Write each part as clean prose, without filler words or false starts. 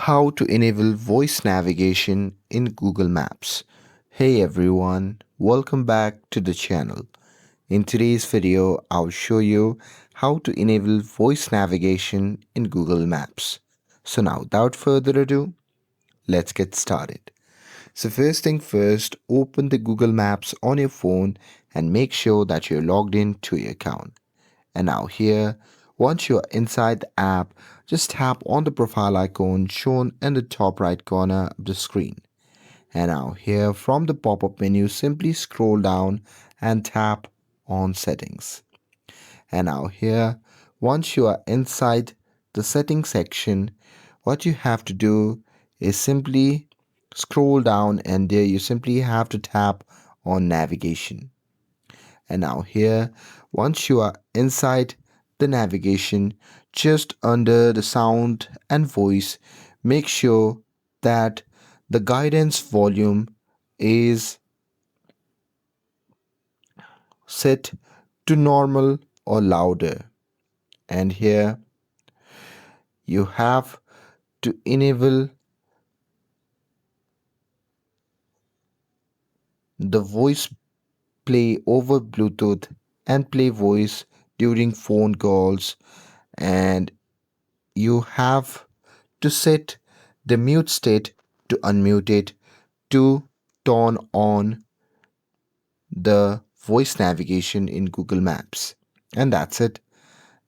How to enable voice navigation in Google Maps. Hey everyone, welcome back to the channel. In today's video, I'll show you how to enable voice navigation in Google Maps. So now, without further ado, let's get started. So first thing first, open the Google Maps on your phone and make sure that you're logged in to your account. And now here, once you're inside the app, just tap on the profile icon shown in the top right corner of the screen. And now here from the pop-up menu, simply scroll down and tap on settings. And now here, once you are inside the settings section, what you have to do is simply scroll down and there you simply have to tap on navigation. And now here, once you are inside the navigation, just under the sound and voice, make sure that the guidance volume is set to normal or louder. And here you have to enable the voice play over Bluetooth and play voice during phone calls, and you have to set the mute state to unmute it to turn on the voice navigation in Google Maps. And that's it.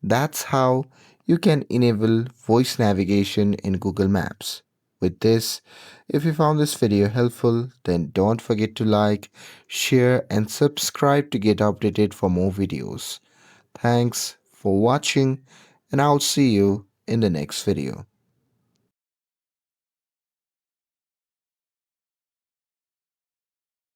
That's how you can enable voice navigation in Google Maps. With this, if you found this video helpful, then don't forget to like, share, and subscribe to get updated for more videos. Thanks for watching, and I'll see you in the next video.